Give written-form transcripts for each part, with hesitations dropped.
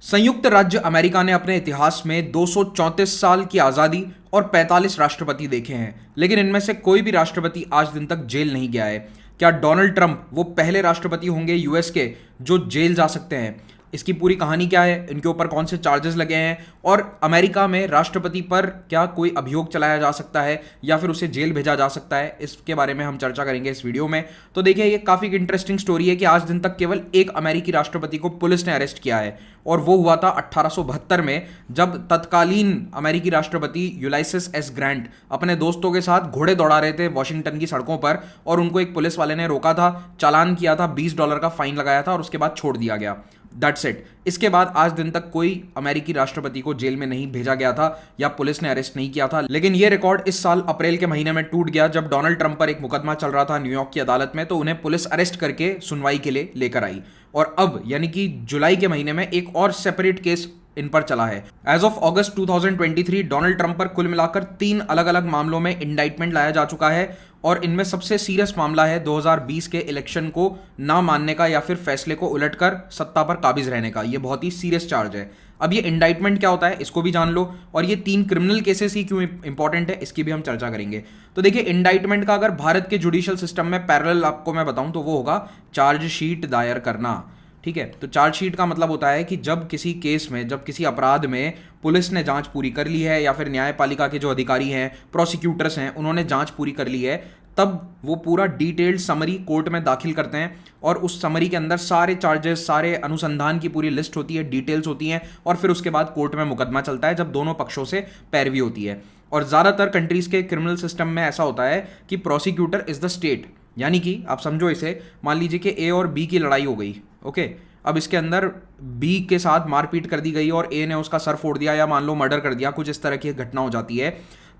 संयुक्त राज्य अमेरिका ने अपने इतिहास में 234 साल की आज़ादी और 45 राष्ट्रपति देखे हैं, लेकिन इनमें से कोई भी राष्ट्रपति आज दिन तक जेल नहीं गया है। क्या डोनाल्ड ट्रंप वो पहले राष्ट्रपति होंगे यूएस के जो जेल जा सकते हैं? इसकी पूरी कहानी क्या है, इनके ऊपर कौन से चार्जेस लगे हैं और अमेरिका में राष्ट्रपति पर क्या कोई अभियोग चलाया जा सकता है या फिर उसे जेल भेजा जा सकता है, इसके बारे में हम चर्चा करेंगे इस वीडियो में। तो देखिए, ये काफ़ी इंटरेस्टिंग स्टोरी है कि आज दिन तक केवल एक अमेरिकी राष्ट्रपति को पुलिस ने अरेस्ट किया है और वो हुआ था 1872 में, जब तत्कालीन अमेरिकी राष्ट्रपति यूलाइसिस एस ग्रांट अपने दोस्तों के साथ घोड़े दौड़ा रहे थे वॉशिंगटन की सड़कों पर और उनको एक पुलिस वाले ने रोका था, चालान किया था, $20 का फाइन लगाया था और उसके बाद छोड़ दिया गया। That's it. इसके बाद आज दिन तक कोई अमेरिकी राष्ट्रपति को जेल में नहीं भेजा गया था या पुलिस ने अरेस्ट नहीं किया था। लेकिन यह रिकॉर्ड इस साल अप्रैल के महीने में टूट गया जब डोनाल्ड ट्रंप पर एक मुकदमा चल रहा था न्यूयॉर्क की अदालत में, तो उन्हें पुलिस अरेस्ट करके सुनवाई के लिए लेकर आई और अब यानी कि जुलाई के महीने में एक और सेपरेट केस इन पर चला है। As of August 2023 Donald Trump पर कुल मिलाकर 3 अलग अलग मामलों में इंडाइटमेंट लाया जा चुका है और इनमें सबसे सीरियस मामला है 2020 के इलेक्शन को ना मानने का या फिर फैसले को उलटकर सत्ता पर काबिज रहने का। यह बहुत ही सीरियस चार्ज है। अब ये इंडाइटमेंट क्या होता है इसको भी जान लो और ये 3 क्रिमिनल केसेस ही क्यों इंपॉर्टेंट है इसकी भी हम चर्चा करेंगे। तो देखिए, इंडाइटमेंट का अगर भारत के जुडिशियल सिस्टम में पैरेलल आपको मैं बताऊं तो वो होगा चार्जशीट दायर करना। ठीक है, तो चार्जशीट का मतलब होता है कि जब किसी केस में, जब किसी अपराध में पुलिस ने जांच पूरी कर ली है या फिर न्यायपालिका के जो अधिकारी हैं, प्रोसिक्यूटर्स हैं, उन्होंने जांच पूरी कर ली है, तब वो पूरा डिटेल्ड समरी कोर्ट में दाखिल करते हैं और उस समरी के अंदर सारे चार्जेस, सारे अनुसंधान की पूरी लिस्ट होती है, डिटेल्स होती हैं और फिर उसके बाद कोर्ट में मुकदमा चलता है जब दोनों पक्षों से पैरवी होती है। और ज़्यादातर कंट्रीज के क्रिमिनल सिस्टम में ऐसा होता है कि प्रोसिक्यूटर इज द स्टेट, यानी कि आप समझो इसे, मान लीजिए कि ए और बी की लड़ाई हो गई। ओके, अब इसके अंदर बी के साथ मारपीट कर दी गई और ए ने उसका सर फोड़ दिया या मान लो मर्डर कर दिया, कुछ इस तरह की घटना हो जाती है,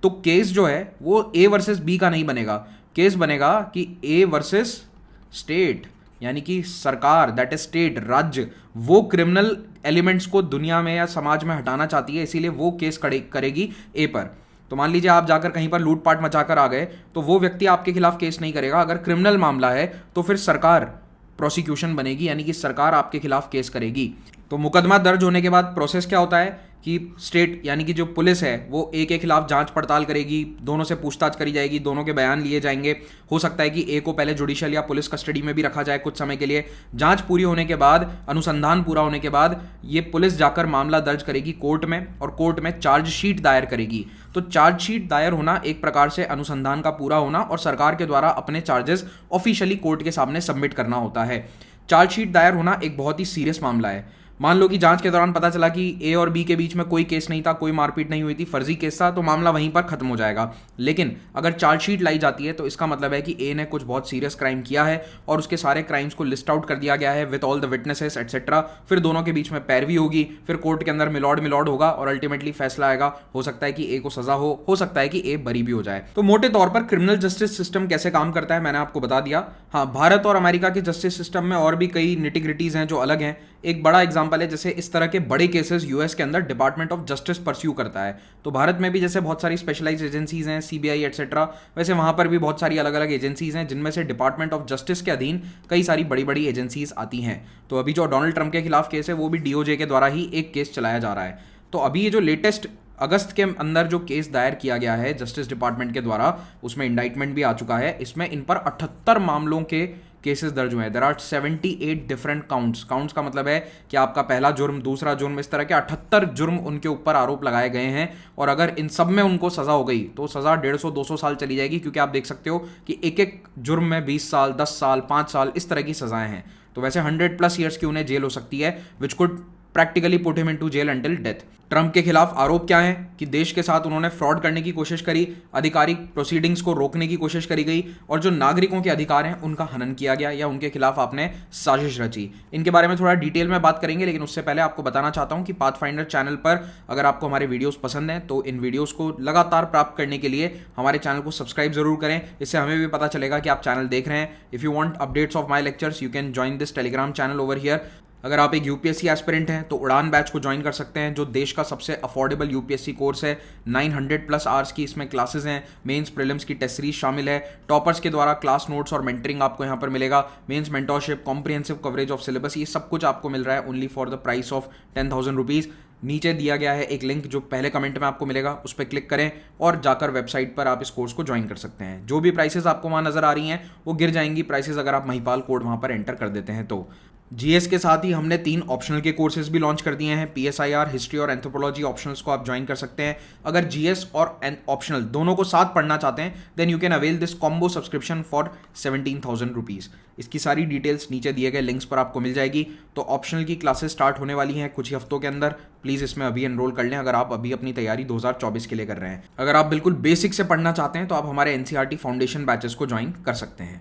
तो केस जो है वो ए वर्सेस बी का नहीं बनेगा, केस बनेगा कि ए वर्सेस स्टेट, यानी कि सरकार, दैट इज स्टेट, राज्य, वो क्रिमिनल एलिमेंट्स को दुनिया में या समाज में हटाना चाहती है, इसीलिए वो केस करेगी ए पर। तो मान लीजिए आप जाकर कहीं पर लूटपाट मचाकर आ गए तो वो व्यक्ति आपके खिलाफ केस नहीं करेगा। अगर क्रिमिनल मामला है तो फिर सरकार प्रोसिक्यूशन बनेगी, यानी कि सरकार आपके खिलाफ केस करेगी। तो मुकदमा दर्ज होने के बाद प्रोसेस क्या होता है कि स्टेट यानी कि जो पुलिस है वो ए के खिलाफ जांच पड़ताल करेगी, दोनों से पूछताछ करी जाएगी, दोनों के बयान लिए जाएंगे। हो सकता है कि ए को पहले जुडिशियल या पुलिस कस्टडी में भी रखा जाए कुछ समय के लिए। जांच पूरी होने के बाद, अनुसंधान पूरा होने के बाद ये पुलिस जाकर मामला दर्ज करेगी कोर्ट में और कोर्ट में चार्जशीट दायर करेगी। तो चार्जशीट दायर होना एक प्रकार से अनुसंधान का पूरा होना और सरकार के द्वारा अपने चार्जेस ऑफिशियली कोर्ट के सामने सबमिट करना होता है। चार्जशीट दायर होना एक बहुत ही सीरियस मामला है। मान लो कि जांच के दौरान पता चला कि ए और बी के बीच में कोई केस नहीं था, कोई मारपीट नहीं हुई थी, फर्जी केस था, तो मामला वहीं पर खत्म हो जाएगा। लेकिन अगर चार्जशीट लाई जाती है तो इसका मतलब है कि ए ने कुछ बहुत सीरियस क्राइम किया है और उसके सारे क्राइम्स को लिस्ट आउट कर दिया गया है with all the witnesses etcetera. फिर दोनों के बीच में पैरवी होगी, फिर कोर्ट के अंदर मिलॉड होगा और अल्टीमेटली फैसला आएगा। हो सकता है कि ए को सजा हो सकता है कि ए बरी भी हो जाए। तो मोटे तौर पर क्रिमिनल जस्टिस सिस्टम कैसे काम करता है मैंने आपको बता दिया। हाँ, भारत और अमेरिका के जस्टिस सिस्टम में और भी कई निटिग्रिटीज हैं जो अलग हैं। एक बड़ा एग्जांपल है, जैसे इस तरह के बड़े केसेस यूएस के अंदर डिपार्टमेंट ऑफ जस्टिस परस्यू करता है। तो भारत में भी जैसे बहुत सारी स्पेशलाइज्ड एजेंसीज हैं, सीबीआई एटसेट्रा, वैसे वहां पर भी बहुत सारी अलग अलग एजेंसीज हैं जिनमें से डिपार्टमेंट ऑफ जस्टिस के अधीन कई सारी बड़ी बड़ी एजेंसीज आती हैं। तो अभी जो डोनाल्ड ट्रंप के खिलाफ केस है वो भी डीओजे के द्वारा ही एक केस चलाया जा रहा है। तो अभी ये जो लेटेस्ट अगस्त के अंदर जो केस दायर किया गया है जस्टिस डिपार्टमेंट के द्वारा, उसमें इंडाइटमेंट भी आ चुका है। इसमें इन पर 78 मामलों के केसेस दर्ज हुए हैं। देयर आर 78 डिफरेंट काउंट्स का मतलब है कि आपका पहला जुर्म, दूसरा जुर्म, इस तरह के 78 जुर्म उनके ऊपर आरोप लगाए गए हैं और अगर इन सब में उनको सजा हो गई तो सजा 150-200 साल चली जाएगी, क्योंकि आप देख सकते हो कि एक एक जुर्म में 20 साल, 10 साल, 5 साल, इस तरह की सजाएं हैं। तो वैसे 100+ ईयर्स की उन्हें जेल हो सकती है, which could practically put him into jail until death. Trump के खिलाफ आरोप क्या है कि देश के साथ उन्होंने फ्रॉड करने की कोशिश करी, आधिकारिक प्रोसीडिंग्स को रोकने की कोशिश करी गई और जो नागरिकों के अधिकार हैं उनका हनन किया गया या उनके खिलाफ आपने साजिश रची। इनके बारे में थोड़ा डिटेल में बात करेंगे, लेकिन उससे पहले आपको बताना चाहता हूं कि पाथफाइंडर चैनल पर अगर आपको हमारे वीडियोस पसंद हैं तो इन वीडियोस को लगातार प्राप्त करने के लिए हमारे चैनल को सब्सक्राइब जरूर करें। इससे हमें भी पता चलेगा कि आप चैनल देख रहे हैं। If you want updates of my lectures you can join this Telegram channel over here. अगर आप एक यूपीएससी एस्पिरेंट हैं तो उड़ान बैच को ज्वाइन कर सकते हैं, जो देश का सबसे अफोर्डेबल यूपीएससी कोर्स है। 900 प्लस आवर्स की इसमें क्लासेस हैं, मेंस प्रीलिम्स की टेस्ट सीरीज शामिल है, टॉपर्स के द्वारा क्लास नोट्स और मेंटरिंग आपको यहाँ पर मिलेगा, mains mentorship, comprehensive coverage of syllabus, ये सब कुछ आपको मिल रहा है only for the price of 10,000 rupees. नीचे दिया गया है एक लिंक जो पहले कमेंट में आपको मिलेगा, उस पर क्लिक करें और जाकर वेबसाइट पर आप इस कोर्स को ज्वाइन कर सकते हैं। जो भी प्राइसेस आपको वहाँ नजर आ रही हैं वो गिर जाएंगी प्राइसेस अगर आप महिपाल कोड वहाँ पर एंटर कर देते हैं। तो जीएस के साथ ही हमने 3 ऑप्शनल के कोर्सेज भी लॉन्च कर दिए हैं। पीएसआईआर, हिस्ट्री और एंथ्रोपोलॉजी ऑप्शनल्स को आप ज्वाइन कर सकते हैं। अगर जीएस और ऑप्शनल दोनों को साथ पढ़ना चाहते हैं then you can avail this combo subscription for 17,000 rupees. इसकी सारी डिटेल्स नीचे दिए गए लिंक्स पर आपको मिल जाएगी। तो ऑप्शनल की क्लासेस स्टार्ट होने वाली हैं कुछ ही हफ्तों के अंदर। प्लीज़ इसमें अभी एनरोल कर लें अगर आप अभी अपनी तैयारी 2024 के लिए कर रहे हैं। अगर आप बिल्कुल बेसिक से पढ़ना चाहते हैं तो आप हमारे एनसीईआरटी फाउंडेशन बैचेस को ज्वाइन कर सकते हैं।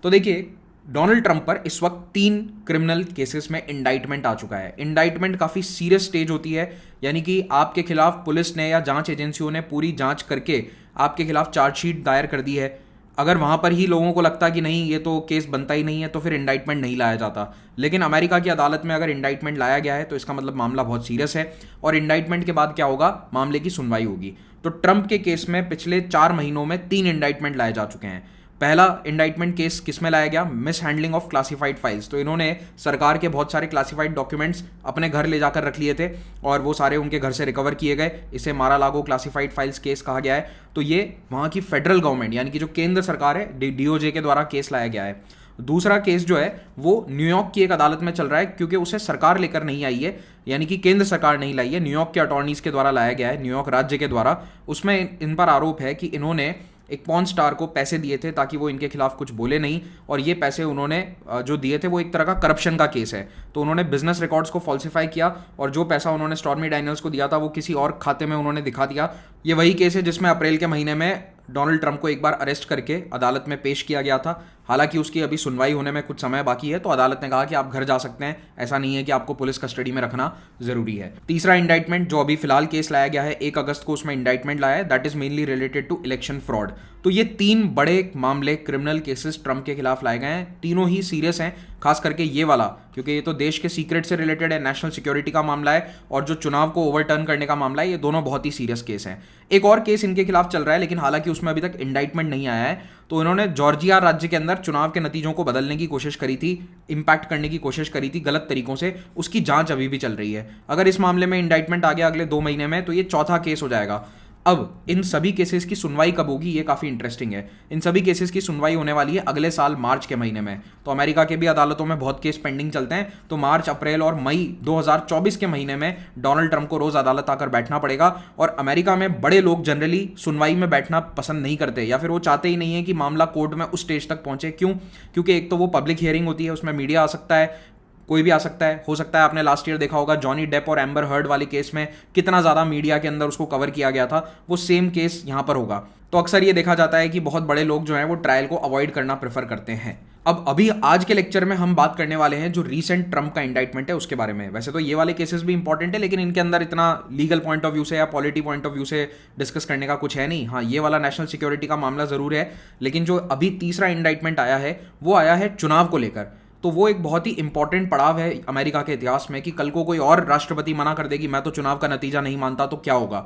तो देखिए, डोनाल्ड ट्रंप पर इस वक्त 3 क्रिमिनल केसेस में इंडाइटमेंट आ चुका है। इंडाइटमेंट काफ़ी सीरियस स्टेज होती है, यानी कि आपके खिलाफ पुलिस ने या जांच एजेंसियों ने पूरी जांच करके आपके खिलाफ चार्जशीट दायर कर दी है। अगर वहाँ पर ही लोगों को लगता कि नहीं ये तो केस बनता ही नहीं है तो फिर इंडाइटमेंट नहीं लाया जाता। लेकिन अमेरिका की अदालत में अगर इंडाइटमेंट लाया गया है तो इसका मतलब मामला बहुत सीरियस है, और इंडाइटमेंट के बाद क्या होगा, मामले की सुनवाई होगी। तो ट्रंप के केस में पिछले 4 महीनों में 3 इंडाइटमेंट लाए जा चुके हैं। पहला इंडाइटमेंट केस किस में लाया गया, miss handling of classified files. तो इन्होंने सरकार के बहुत सारे क्लासिफाइड डॉक्यूमेंट्स अपने घर ले जाकर रख लिए थे और वो सारे उनके घर से रिकवर किए गए। इसे मारा लागो क्लासिफाइड फाइल्स केस कहा गया है। तो ये वहाँ की फेडरल गवर्नमेंट यानी कि जो केंद्र सरकार है, डीओजे के द्वारा केस लाया गया है। दूसरा केस जो है वो न्यूयॉर्क की एक अदालत में चल रहा है, क्योंकि उसे सरकार लेकर नहीं आई है, यानी कि केंद्र सरकार नहीं लाई है, न्यूयॉर्क के अटॉर्नीज के द्वारा लाया गया है, न्यूयॉर्क राज्य के द्वारा। उसमें इन पर आरोप है कि इन्होंने एक पॉर्न स्टार को पैसे दिए थे ताकि वो इनके खिलाफ कुछ बोले नहीं, और ये पैसे उन्होंने जो दिए थे वो एक तरह का करप्शन का केस है। तो उन्होंने बिजनेस रिकॉर्ड्स को फॉल्सिफाई किया और जो पैसा उन्होंने स्टॉर्मी डैनियल्स को दिया था वो किसी और खाते में उन्होंने दिखा दिया। ये वही केस है जिसमें अप्रैल के महीने में डोनाल्ड ट्रंप को एक बार अरेस्ट करके अदालत में पेश किया गया था। हालांकि उसकी अभी सुनवाई होने में कुछ समय बाकी है, तो अदालत ने कहा कि आप घर जा सकते हैं, ऐसा नहीं है कि आपको पुलिस कस्टडी में रखना जरूरी है। तीसरा इंडाइटमेंट जो अभी फिलहाल केस लाया गया है, 1 अगस्त को उसमें इंडाइटमेंट लाया है, that is mainly related to election fraud. तो ये 3 बड़े मामले, क्रिमिनल केसेस ट्रंप के खिलाफ लाए गए हैं। तीनों ही सीरियस हैं, खास करके ये वाला क्योंकि ये तो देश के सीक्रेट से रिलेटेड है, नेशनल सिक्योरिटी का मामला है, और जो चुनाव को ओवरटर्न करने का मामला है, ये दोनों बहुत ही सीरियस केस हैं। एक और केस इनके खिलाफ चल रहा है, लेकिन हालांकि उसमें अभी तक इंडाइटमेंट नहीं आया है। तो इन्होंने जॉर्जिया राज्य के अंदर चुनाव के नतीजों को बदलने की कोशिश करी थी, इंपैक्ट करने की कोशिश करी थी गलत तरीकों से, उसकी जांच अभी भी चल रही है। अगर इस मामले में इंडाइटमेंट आ गया अगले 2 महीने में तो ये चौथा केस हो जाएगा। अब इन सभी केसेस की सुनवाई कब होगी, ये काफ़ी इंटरेस्टिंग है। इन सभी केसेस की सुनवाई होने वाली है अगले साल मार्च के महीने में। तो अमेरिका के भी अदालतों में बहुत केस पेंडिंग चलते हैं, तो मार्च, अप्रैल और मई 2024 के महीने में डोनाल्ड ट्रंप को रोज़ अदालत आकर बैठना पड़ेगा। और अमेरिका में बड़े लोग जनरली सुनवाई में बैठना पसंद नहीं करते, या फिर वो चाहते ही नहीं है कि मामला कोर्ट में उस स्टेज तक पहुंचे। क्यों? क्योंकि एक तो वो पब्लिक हियरिंग होती है, उसमें मीडिया आ सकता है, कोई भी आ सकता है। हो सकता है आपने लास्ट ईयर देखा होगा जॉनी डेप और एम्बर हर्ड वाले केस में कितना ज़्यादा मीडिया के अंदर उसको कवर किया गया था, वो सेम केस यहाँ पर होगा। तो अक्सर ये देखा जाता है कि बहुत बड़े लोग जो हैं वो ट्रायल को अवॉइड करना प्रेफर करते हैं। अब अभी आज के लेक्चर में हम बात करने वाले हैं जो रीसेंट ट्रंप का इंडाइटमेंट है उसके बारे में। वैसे तो ये वाले केसेस भी इंपॉर्टेंट है, लेकिन इनके अंदर इतना लीगल पॉइंट ऑफ व्यू से या पॉलिटी पॉइंट ऑफ व्यू से डिस्कस करने का कुछ है नहीं। हाँ, ये वाला नेशनल सिक्योरिटी का मामला जरूर है, लेकिन जो अभी तीसरा इंडाइटमेंट आया है वो आया है चुनाव को लेकर। तो वो एक बहुत ही इंपॉर्टेंट पड़ाव है अमेरिका के इतिहास में कि कल को कोई और राष्ट्रपति मना कर दे कि मैं तो चुनाव का नतीजा नहीं मानता, तो क्या होगा।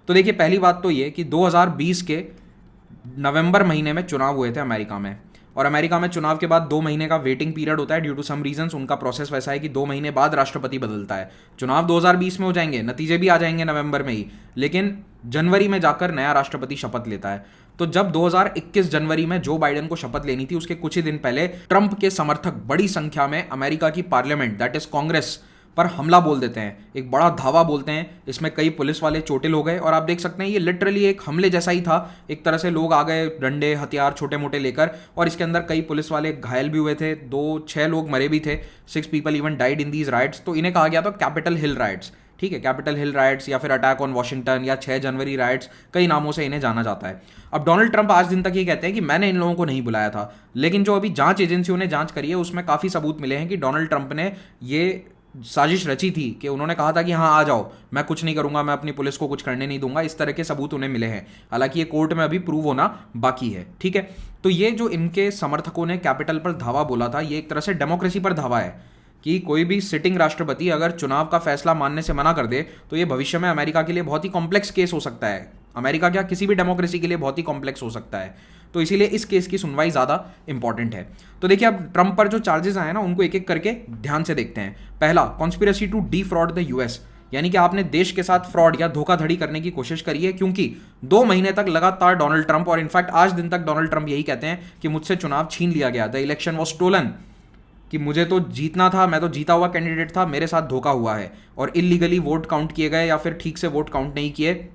तो देखिए, पहली बात तो ये कि 2020 के नवंबर महीने में चुनाव हुए थे अमेरिका में, और अमेरिका में चुनाव के बाद 2 महीने का वेटिंग पीरियड होता है। ड्यू टू सम रीजंस उनका प्रोसेस वैसा है कि 2 महीने बाद राष्ट्रपति बदलता है। चुनाव 2020 में हो जाएंगे, नतीजे भी आ जाएंगे नवंबर में ही, लेकिन जनवरी में जाकर नया राष्ट्रपति शपथ लेता है। तो जब 2021 जनवरी में जो बाइडेन को शपथ लेनी थी, उसके कुछ ही दिन पहले ट्रंप के समर्थक बड़ी संख्या में अमेरिका की पार्लियामेंट, दैट इज कांग्रेस, पर हमला बोल देते हैं, एक बड़ा धावा बोलते हैं। इसमें कई पुलिस वाले चोटिल हो गए, और आप देख सकते हैं ये लिटरली एक हमले जैसा ही था। एक तरह से लोग आ गए डंडे हथियार छोटे मोटे लेकर, और इसके अंदर कई पुलिस वाले घायल भी हुए थे, 6 लोग मरे भी थे, 6 people even died in these rights. तो इन्हें कहा गया था कैपिटल हिल राइट्स, ठीक है, कैपिटल हिल राइट्स या फिर अटैक ऑन वॉशिंगटन या 6 जनवरी राइट्स, कई नामों से इन्हें जाना जाता है। अब डोनाल्ड ट्रंप आज दिन तक ये कहते हैं कि मैंने इन लोगों को नहीं बुलाया था, लेकिन जो अभी जांच एजेंसियों ने जांच करी है उसमें काफ़ी सबूत मिले हैं कि डोनाल्ड ट्रंप ने ये साजिश रची थी, कि उन्होंने कहा था कि हाँ आ जाओ, मैं कुछ नहीं करूंगा, मैं अपनी पुलिस को कुछ करने नहीं दूंगा। इस तरह के सबूत उन्हें मिले हैं, हालांकि ये कोर्ट में अभी प्रूव होना बाकी है, ठीक है। तो ये जो इनके समर्थकों ने कैपिटल पर धावा बोला था, ये एक तरह से डेमोक्रेसी पर धावा है, कि कोई भी सिटिंग राष्ट्रपति अगर चुनाव का फैसला मानने से मना कर दे तो ये भविष्य में अमेरिका के लिए बहुत ही कॉम्प्लेक्स केस हो सकता है। अमेरिका क्या, किसी भी डेमोक्रेसी के लिए बहुत ही कॉम्प्लेक्स हो सकता है। तो इसीलिए इस केस की सुनवाई ज़्यादा इंपॉर्टेंट है। तो देखिए, अब ट्रंप पर जो चार्जेस आए ना उनको एक एक करके ध्यान से देखते हैं। पहला, conspiracy to defraud the US, यानी कि आपने देश के साथ फ्रॉड या धोखाधड़ी करने की कोशिश करी है, क्योंकि 2 महीने तक लगातार डोनाल्ड ट्रंप, और इनफैक्ट आज दिन तक डोनाल्ड ट्रंप यही कहते हैं कि मुझसे चुनाव छीन लिया गया, द इलेक्शन वॉज स्टोलन, कि मुझे तो जीतना था, मैं तो जीता हुआ कैंडिडेट था, मेरे साथ धोखा हुआ है और इलीगली वोट काउंट किए गए या फिर ठीक से वोट काउंट नहीं किए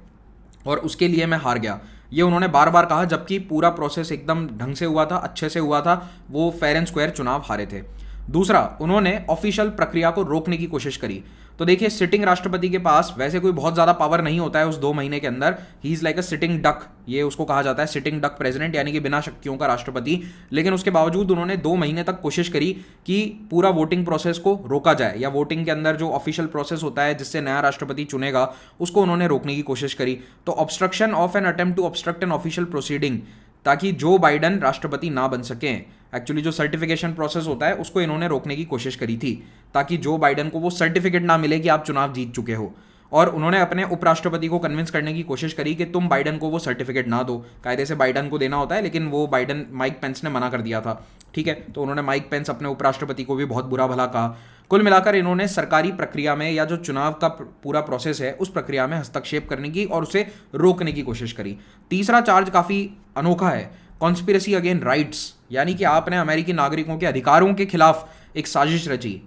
और उसके लिए मैं हार गया। ये उन्होंने बार बार कहा, जबकि पूरा प्रोसेस एकदम ढंग से हुआ था, अच्छे से हुआ था, वो फेयर एंड स्क्वायर चुनाव हारे थे। दूसरा, उन्होंने ऑफिशियल प्रक्रिया को रोकने की कोशिश करी। तो देखिए, सिटिंग राष्ट्रपति के पास वैसे कोई बहुत ज़्यादा पावर नहीं होता है उस 2 महीने के अंदर। He is like a sitting duck, ये उसको कहा जाता है, सिटिंग डक प्रेसिडेंट, यानी कि बिना शक्तियों का राष्ट्रपति। लेकिन उसके बावजूद उन्होंने 2 महीने तक कोशिश करी कि पूरा वोटिंग प्रोसेस को रोका जाए, या वोटिंग के अंदर जो ऑफिशियल प्रोसेस होता है जिससे नया राष्ट्रपति चुनेगा उसको उन्होंने रोकने की कोशिश करी। तो obstruction of an attempt to obstruct an official proceeding, ताकि जो बाइडन राष्ट्रपति ना बन सकें। एक्चुअली जो सर्टिफिकेशन प्रोसेस होता है उसको इन्होंने रोकने की कोशिश करी थी, ताकि जो बाइडन को वो सर्टिफिकेट ना मिले कि आप चुनाव जीत चुके हो। और उन्होंने अपने उपराष्ट्रपति को कन्विंस करने की कोशिश करी कि तुम बाइडन को वो सर्टिफिकेट ना दो। कायदे से बाइडन को देना होता है, लेकिन वो बाइडन, माइक पेंस ने मना कर दिया था। ठीक है, तो उन्होंने माइक पेंस अपने उपराष्ट्रपति को भी बहुत बुरा भला कहा। कुल मिलाकर इन्होंने सरकारी प्रक्रिया में, या जो चुनाव का पूरा प्रोसेस है उस प्रक्रिया में हस्तक्षेप करने की और उसे रोकने की कोशिश करी। तीसरा चार्ज काफ़ी अनोखा है, कॉन्स्पिरेसी अगेन राइट्स, यानी कि आपने अमेरिकी नागरिकों के अधिकारों के खिलाफ एक साजिश रची।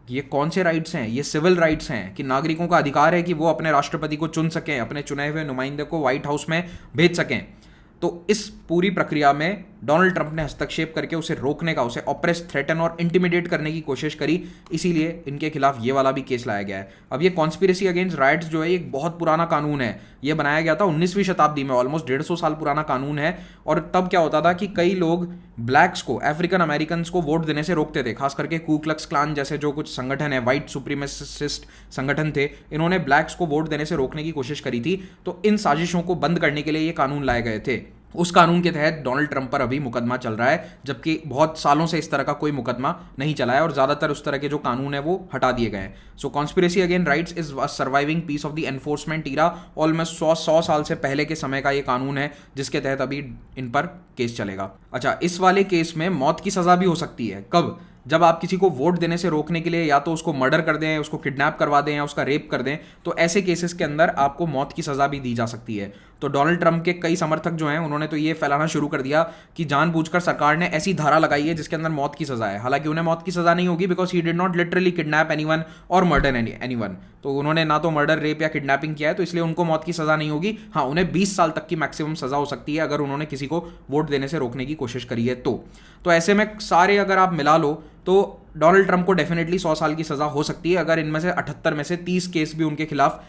ये कौन से राइट्स हैं? ये सिविल राइट्स हैं कि नागरिकों का अधिकार है कि वो अपने राष्ट्रपति को चुन सकें, अपने चुने हुए नुमाइंदे को व्हाइट हाउस में भेज सकें। तो इस पूरी प्रक्रिया में डोनाल्ड ट्रंप ने हस्तक्षेप करके उसे रोकने का, उसे ऑप्रेस, थ्रेटन और इंटिमिडेट करने की कोशिश करी। इसीलिए इनके खिलाफ ये वाला भी केस लाया गया है। अब ये कॉन्स्पिरेसी अगेंस्ट राइट्स जो है एक बहुत पुराना कानून है। ये बनाया गया था 19वीं शताब्दी में, ऑलमोस्ट 150 साल पुराना कानून है। और तब क्या होता था कि कई लोग ब्लैक्स को, अफ्रीकन अमेरिकन को वोट देने से रोकते थे, खास करके कू क्लक्स क्लान जैसे जो कुछ संगठन है, वाइट सुप्रीमेसिस्ट संगठन थे, इन्होंने ब्लैक्स को वोट देने से रोकने की कोशिश करी थी। तो इन साजिशों को बंद करने के लिए ये कानून लाए गए थे। उस कानून के तहत डोनाल्ड ट्रंप पर अभी मुकदमा चल रहा है, जबकि बहुत सालों से इस तरह का कोई मुकदमा नहीं चला है और ज़्यादातर उस तरह के जो कानून है वो हटा दिए गए हैं। So conspiracy against rights is a surviving piece of the enforcement era. Almost 100 साल से पहले के समय का ये कानून है जिसके तहत अभी इन पर केस चलेगा। अच्छा, इस वाले केस में मौत की सज़ा भी हो सकती है। कब? जब आप किसी को वोट देने से रोकने के लिए या तो उसको मर्डर कर दें, उसको किडनैप करवा दें या उसका रेप कर दें, तो ऐसे केसेस के अंदर आपको मौत की सज़ा भी दी जा सकती है। तो डोनाल्ड ट्रंप के कई समर्थक जो हैं उन्होंने तो ये फैलाना शुरू कर दिया कि जानबूझकर सरकार ने ऐसी धारा लगाई है जिसके अंदर मौत की सज़ा है। हालांकि उन्हें मौत की सज़ा नहीं होगी, because he did not literally kidnap anyone और मर्डर एनीवन। तो उन्होंने ना तो मर्डर, रेप या किडनैपिंग किया है, तो इसलिए उनको मौत की सज़ा नहीं होगी। हाँ, उन्हें 20 साल तक की मैक्सिमम सज़ा हो सकती है अगर उन्होंने किसी को वोट देने से रोकने की कोशिश करी है। तो ऐसे में सारे अगर आप मिला लो तो डोनाल्ड ट्रंप को डेफिनेटली 100 साल की सज़ा हो सकती है, अगर इनमें से 78 में से 30 केस भी उनके खिलाफ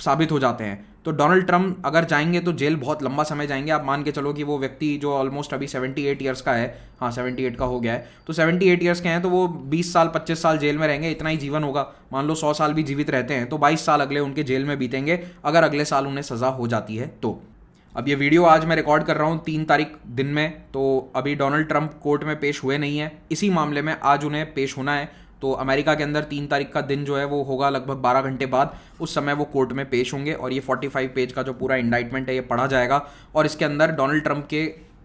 साबित हो जाते हैं। तो डोनाल्ड ट्रंप अगर जाएंगे तो जेल बहुत लंबा समय जाएंगे। आप मान के चलो कि वो व्यक्ति जो ऑलमोस्ट अभी 78 ईयर्स का है, हाँ 78 का हो गया है, तो 78 ईयर्स के हैं, तो वो 20 साल 25 साल जेल में रहेंगे, इतना ही जीवन होगा। मान लो 100 साल भी जीवित रहते हैं तो 22 साल अगले उनके जेल में बीतेंगे, अगर अगले साल उन्हें सज़ा हो जाती है तो। अब ये वीडियो आज मैं रिकॉर्ड कर रहा हूँ 3 तारीख दिन में, तो अभी डोनाल्ड ट्रंप कोर्ट में पेश हुए नहीं है। इसी मामले में आज उन्हें पेश होना है। तो अमेरिका के अंदर 3 तारीख का दिन जो है वो होगा लगभग 12 घंटे बाद, उस समय वो कोर्ट में पेश होंगे और ये 45 पेज का जो पूरा इंडाइटमेंट है ये पढ़ा जाएगा। और इसके अंदर डोनाल्ड ट्रंप के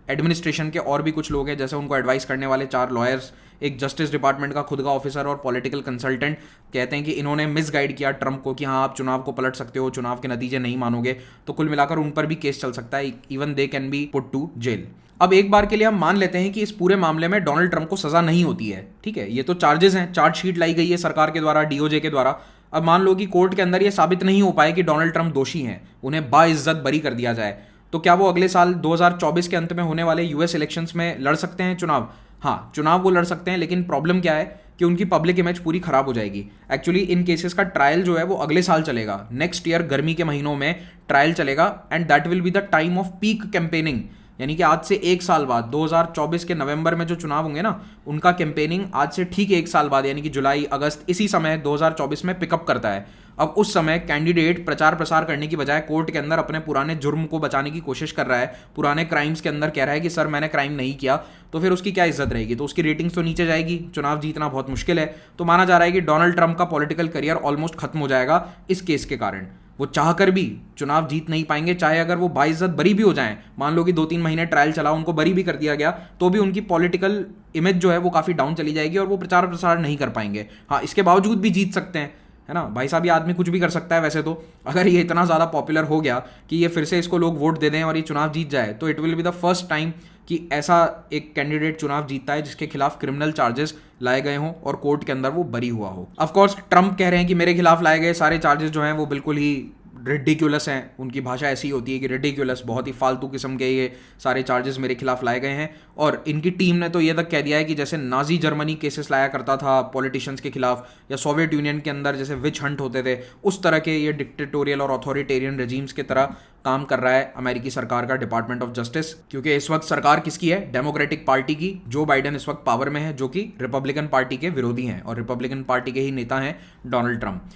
एडमिनिस्ट्रेशन के और भी कुछ लोग हैं, जैसे उनको एडवाइस करने वाले 4 लॉयर्स, एक जस्टिस डिपार्टमेंट का खुद का ऑफिसर और पॉलिटिकल कंसल्टेंट, कहते हैं कि इन्होंने मिसगाइड किया ट्रंप को कि हाँ आप चुनाव को पलट सकते हो, चुनाव के नतीजे नहीं मानोगे। तो कुल मिलाकर उन पर भी केस चल सकता है, even they can be put to jail. अब एक बार के लिए हम मान लेते हैं कि इस पूरे मामले में डोनाल्ड ट्रंप को सजा नहीं होती है, ठीक है, ये तो चार्जेस हैं, चार्जशीट लाई गई है सरकार के द्वारा, डीओजे के द्वारा। अब मान लो कि कोर्ट के अंदर ये साबित नहीं हो पाए कि डोनाल्ड ट्रंप दोषी हैं, उन्हें बाइज्जत बरी कर दिया जाए, तो क्या वो अगले साल 2024 के अंत में होने वाले यूएस इलेक्शंस में लड़ सकते हैं चुनाव? हाँ, चुनाव वो लड़ सकते हैं, लेकिन प्रॉब्लम क्या है कि उनकी पब्लिक इमेज पूरी खराब हो जाएगी। एक्चुअली इन केसेस का ट्रायल जो है वो अगले साल चलेगा, नेक्स्ट ईयर गर्मी के महीनों में ट्रायल चलेगा, and that will be the time off peak campaigning. यानी कि आज से एक साल बाद 2024 के नवंबर में जो चुनाव होंगे ना, उनका कैंपेनिंग आज से ठीक एक साल बाद यानी कि जुलाई अगस्त इसी समय 2024 में पिकअप करता है। अब उस समय कैंडिडेट प्रचार प्रसार करने की बजाय कोर्ट के अंदर अपने पुराने जुर्म को बचाने की कोशिश कर रहा है, पुराने क्राइम्स के अंदर कह रहा है कि सर मैंने क्राइम नहीं किया, तो फिर उसकी क्या इज्जत रहेगी? तो उसकी रेटिंग्स तो नीचे जाएगी, चुनाव जीतना बहुत मुश्किल है। तो माना जा रहा है कि डोनाल्ड ट्रंप का पॉलिटिकल करियर ऑलमोस्ट खत्म हो जाएगा इस केस के कारण। वो चाहकर भी चुनाव जीत नहीं पाएंगे, चाहे अगर वो बाइज्जत बरी भी हो जाएं। मान लो कि 2-3 महीने ट्रायल चला, उनको बरी भी कर दिया गया, तो भी उनकी पॉलिटिकल इमेज जो है वो काफ़ी डाउन चली जाएगी और वो प्रचार प्रसार नहीं कर पाएंगे। हाँ, इसके बावजूद भी जीत सकते हैं, है ना भाई साहब, ये आदमी कुछ भी कर सकता है। वैसे तो अगर ये इतना ज़्यादा पॉपुलर हो गया कि ये फिर से इसको लोग वोट दे दें और ये चुनाव जीत जाए, तो it will be the first time कि ऐसा एक कैंडिडेट चुनाव जीतता है जिसके खिलाफ क्रिमिनल चार्जेस लाए गए हों और कोर्ट के अंदर वो बरी हुआ हो। ऑफ कोर्स ट्रंप कह रहे हैं कि मेरे खिलाफ लाए गए सारे चार्जेस जो हैं वो बिल्कुल ही रिडिक्यूलस हैं। उनकी भाषा ऐसी होती है कि रिडिक्यूलस, बहुत ही फालतू किस्म के ये सारे चार्जेस मेरे खिलाफ लाए गए हैं। और इनकी टीम ने तो ये तक कह दिया है कि जैसे नाजी जर्मनी केसेस लाया करता था पॉलिटिशियंस के खिलाफ, या सोवियत यूनियन के अंदर जैसे विच हंट होते थे, उस तरह के ये डिक्टेटोरियल और अथॉरिटेरियन रेजिम्स की तरह काम कर रहा है अमेरिकी सरकार का डिपार्टमेंट ऑफ जस्टिस। क्योंकि इस वक्त सरकार किसकी है? डेमोक्रेटिक पार्टी की। जो बाइडेन इस वक्त पावर में है, जो कि रिपब्लिकन पार्टी के विरोधी हैं और रिपब्लिकन पार्टी के ही नेता हैं डोनाल्ड ट्रंप।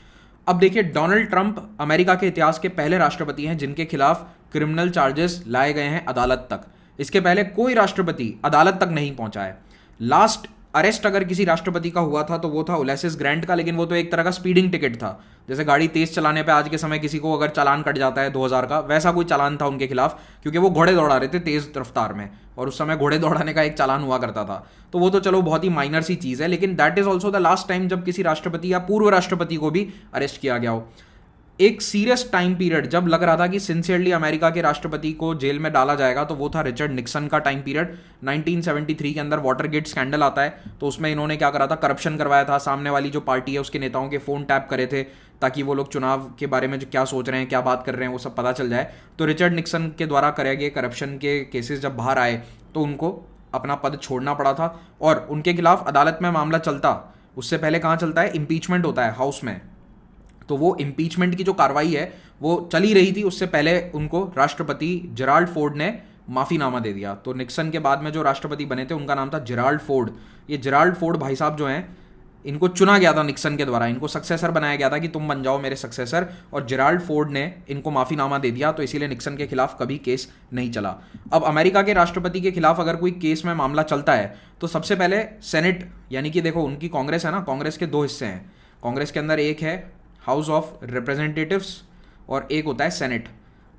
अब देखिए, डोनाल्ड ट्रंप अमेरिका के इतिहास के पहले राष्ट्रपति हैं जिनके खिलाफ क्रिमिनल चार्जेस लाए गए हैं अदालत तक। इसके पहले कोई राष्ट्रपति अदालत तक नहीं पहुंचा है। लास्ट अरेस्ट अगर किसी राष्ट्रपति का हुआ था तो वो था उलिसेस ग्रांट का, लेकिन वो तो एक तरह का स्पीडिंग टिकट था। जैसे गाड़ी तेज चलाने पे आज के समय किसी को अगर चालान कट जाता है 2000 का, वैसा कोई चालान था उनके खिलाफ, क्योंकि वो घोड़े दौड़ा रहे थे तेज रफ्तार में, और उस समय घोड़े दौड़ाने का एक चालान हुआ करता था। तो वो तो चलो बहुत ही माइनर सी चीज़ है, लेकिन that is also the last time जब किसी राष्ट्रपति या पूर्व राष्ट्रपति को भी अरेस्ट किया गया हो। एक सीरियस टाइम पीरियड जब लग रहा था कि सिंसियरली अमेरिका के राष्ट्रपति को जेल में डाला जाएगा, तो वो था रिचर्ड निक्सन का टाइम पीरियड। 1973 के अंदर वाटरगेट स्कैंडल आता है, तो उसमें इन्होंने क्या करा था? करप्शन करवाया था। सामने वाली जो पार्टी है उसके नेताओं के फ़ोन टैप करे थे ताकि वो लोग चुनाव के बारे में जो क्या सोच रहे हैं, क्या बात कर रहे हैं, वो सब पता चल जाए। तो रिचर्ड निक्सन के द्वारा करे गए करप्शन के केसेस जब बाहर आए तो उनको अपना पद छोड़ना पड़ा था और उनके खिलाफ अदालत में मामला चलता। उससे पहले कहाँ चलता है? इम्पीचमेंट होता है हाउस में। तो वो इम्पीचमेंट की जो कार्रवाई है वो चली रही थी, उससे पहले उनको राष्ट्रपति जेराल्ड फोर्ड ने माफ़ीनामा दे दिया। तो निक्सन के बाद में जो राष्ट्रपति बने थे उनका नाम था जेराल्ड फोर्ड। ये जेराल्ड फोर्ड भाई साहब जो हैं, इनको चुना गया था निक्सन के द्वारा, इनको सक्सेसर बनाया गया था कि तुम बन जाओ मेरे सक्सेसर, और जेराल्ड फोर्ड ने इनको माफ़ीनामा दे दिया। तो इसीलिए निक्सन के खिलाफ कभी केस नहीं चला। अब अमेरिका के राष्ट्रपति के खिलाफ अगर कोई केस में मामला चलता है तो सबसे पहले सेनेट, यानी कि देखो उनकी कांग्रेस है ना, कांग्रेस के 2 हिस्से हैं। कांग्रेस के अंदर एक है हाउस ऑफ रिप्रेजेंटेटिव्स और एक होता है सेनेट।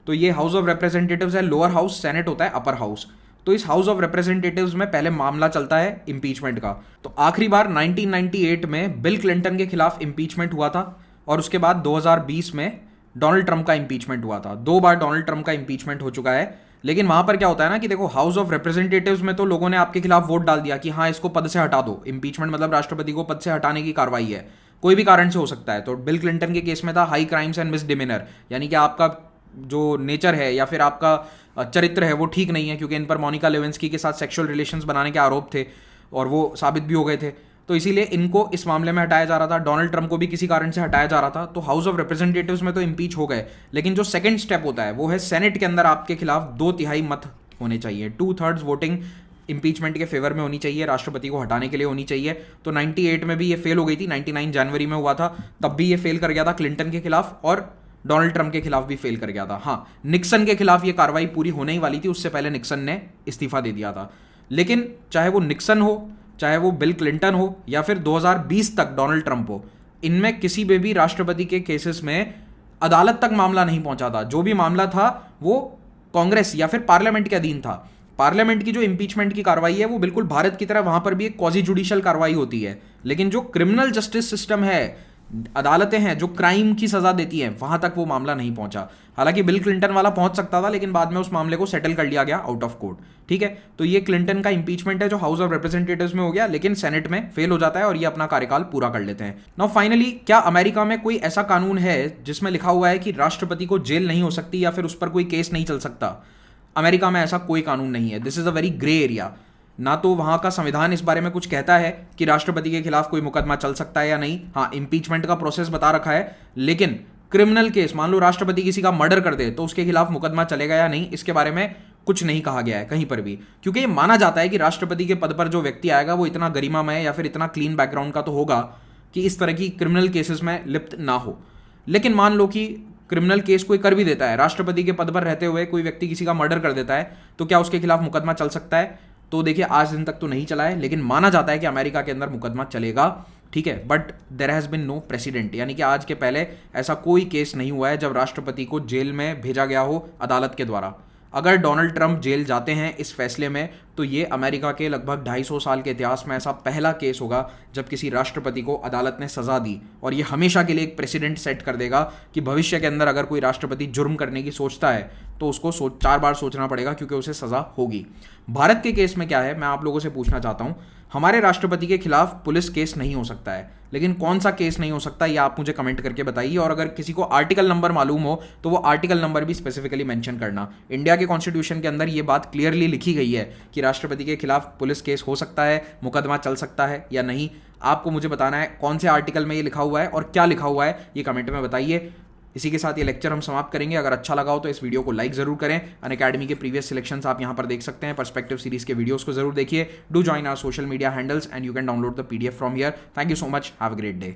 तो ये हाउस ऑफ रिप्रेजेंटेटिव्स है लोअर हाउस, सेनेट होता है अपर हाउस। तो इस हाउस ऑफ रिप्रेजेंटेटिव्स में पहले मामला चलता है इम्पीचमेंट का। तो आखिरी बार 1998 में बिल क्लिंटन के खिलाफ इम्पीचमेंट हुआ था और उसके बाद 2020 में डोनाल्ड ट्रंप का इम्पीचमेंट हुआ था। 2 बार डोनाल्ड ट्रंप का इम्पीचमेंट हो चुका है। लेकिन वहां पर क्या होता है ना कि देखो, हाउस ऑफ रिप्रेजेंटेटिव्स में तो लोगों ने आपके खिलाफ वोट डाल दिया कि हाँ इसको पद से हटा दो। इम्पीचमेंट मतलब राष्ट्रपति को पद से हटाने की कार्रवाई है, कोई भी कारण से हो सकता है। तो बिल क्लिंटन के केस में था हाई क्राइम्स एंड मिसडिमिनर, यानी कि आपका जो नेचर है या फिर आपका चरित्र है वो ठीक नहीं है, क्योंकि इन पर मोनिका लेविंस्की के साथ सेक्सुअल रिलेशंस बनाने के आरोप थे और वो साबित भी हो गए थे। तो इसीलिए इनको इस मामले में हटाया जा रहा था। डोनाल्ड ट्रंप को भी किसी कारण से हटाया जा रहा था। तो हाउस ऑफ रिप्रेजेंटेटिव्स में तो इम्पीच हो गए, लेकिन जो सेकंड स्टेप होता है वो है सेनेट के अंदर आपके खिलाफ 2/3 मत होने चाहिए। 2/3 वोटिंग इम्पीचमेंट के फेवर में होनी चाहिए, राष्ट्रपति को हटाने के लिए होनी चाहिए। तो 98 में भी ये फेल हो गई थी, 99 जनवरी में हुआ था, तब भी ये फेल कर गया था क्लिंटन के खिलाफ, और डोनाल्ड ट्रंप के खिलाफ भी फेल कर गया था। हाँ, निक्सन के खिलाफ ये कार्रवाई पूरी होने ही वाली थी, उससे पहले निक्सन ने इस्तीफा दे दिया था। लेकिन चाहे वो निक्सन हो, चाहे वो बिल क्लिंटन हो, या फिर 2020 तक डोनाल्ड ट्रंप हो, इनमें किसी में भी राष्ट्रपति के केसेस में अदालत तक मामला नहीं पहुंचा था। जो भी मामला था वो कांग्रेस या फिर पार्लियामेंट के अधीन था। पार्लियामेंट की जो इम्पीचमेंट की कार्रवाई है वो बिल्कुल भारत की तरह वहां पर भी एक क्वाजी जुडिशियल कार्रवाई होती है, लेकिन जो क्रिमिनल जस्टिस सिस्टम है, अदालतें हैं जो क्राइम की सजा देती हैं, वहां तक वो मामला नहीं पहुंचा। हालांकि बिल क्लिंटन वाला पहुंच सकता था, लेकिन बाद में उस मामले को सेटल कर लिया गया आउट ऑफ कोर्ट। ठीक है, तो ये क्लिंटन का इंपीचमेंट है जो हाउस ऑफ रिप्रेजेंटेटिव्स में हो गया, लेकिन सेनेट में फेल हो जाता है और ये अपना कार्यकाल पूरा कर लेते हैं। नाउ फाइनली, क्या अमेरिका में कोई ऐसा कानून है जिसमें लिखा हुआ है कि राष्ट्रपति को जेल नहीं हो सकती या फिर उस पर कोई केस नहीं चल सकता? अमेरिका में ऐसा कोई कानून नहीं है। This is a very grey area. ना तो वहां का संविधान इस बारे में कुछ कहता है कि राष्ट्रपति के खिलाफ कोई मुकदमा चल सकता है या नहीं। हाँ, इंपीचमेंट का प्रोसेस बता रखा है, लेकिन क्रिमिनल केस, मान लो राष्ट्रपति किसी का मर्डर कर दे तो उसके खिलाफ मुकदमा चलेगा या नहीं, इसके बारे में कुछ नहीं कहा गया है कहीं पर भी, क्योंकि ये माना जाता है कि राष्ट्रपति के पद पर जो व्यक्ति आएगा वो इतना गरिमामय या फिर इतना क्लीन बैकग्राउंड का तो होगा कि इस तरह की क्रिमिनल केसेस में लिप्त ना हो। लेकिन मान लो कि क्रिमिनल केस कोई कर भी देता है, राष्ट्रपति के पद पर रहते हुए कोई व्यक्ति किसी का मर्डर कर देता है, तो क्या उसके खिलाफ मुकदमा चल सकता है? तो देखिए आज दिन तक तो नहीं चला है, लेकिन माना जाता है कि अमेरिका के अंदर मुकदमा चलेगा, ठीक है। But there has been no president, यानी कि आज के पहले ऐसा कोई केस नहीं हुआ है जब राष्ट्रपति को जेल में भेजा गया हो अदालत के द्वारा। अगर डोनाल्ड ट्रंप जेल जाते हैं इस फैसले में, तो ये अमेरिका के लगभग 250 साल के इतिहास में ऐसा पहला केस होगा जब किसी राष्ट्रपति को अदालत ने सजा दी, और ये हमेशा के लिए एक प्रेसिडेंट सेट कर देगा कि भविष्य के अंदर अगर कोई राष्ट्रपति जुर्म करने की सोचता है तो उसको 4 बार सोचना पड़ेगा, क्योंकि उसे सजा होगी। भारत के केस में क्या है, मैं आप लोगों से पूछना चाहता हूं। हमारे राष्ट्रपति के खिलाफ पुलिस केस नहीं हो सकता है, लेकिन कौन सा केस नहीं हो सकता ये आप मुझे कमेंट करके बताइए, और अगर किसी को आर्टिकल नंबर मालूम हो तो वो आर्टिकल नंबर भी स्पेसिफिकली मेंशन करना। इंडिया के कॉन्स्टिट्यूशन के अंदर ये बात क्लियरली लिखी गई है कि राष्ट्रपति के खिलाफ पुलिस केस हो सकता है, मुकदमा चल सकता है या नहीं। आपको मुझे बताना है कौन से आर्टिकल में ये लिखा हुआ है और क्या लिखा हुआ है, ये कमेंट में बताइए। इसी के साथ ये लेक्चर हम समाप्त करेंगे। अगर अच्छा लगा हो तो इस वीडियो को लाइक जरूर करें। अनअकैडमी के प्रीवियस सिलेक्शंस आप यहाँ पर देख सकते हैं। पर्सपेक्टिव सीरीज के वीडियोस को जरूर देखिए। Do join our social media handles and you can download the PDF from here. Thank you so much, have a great day.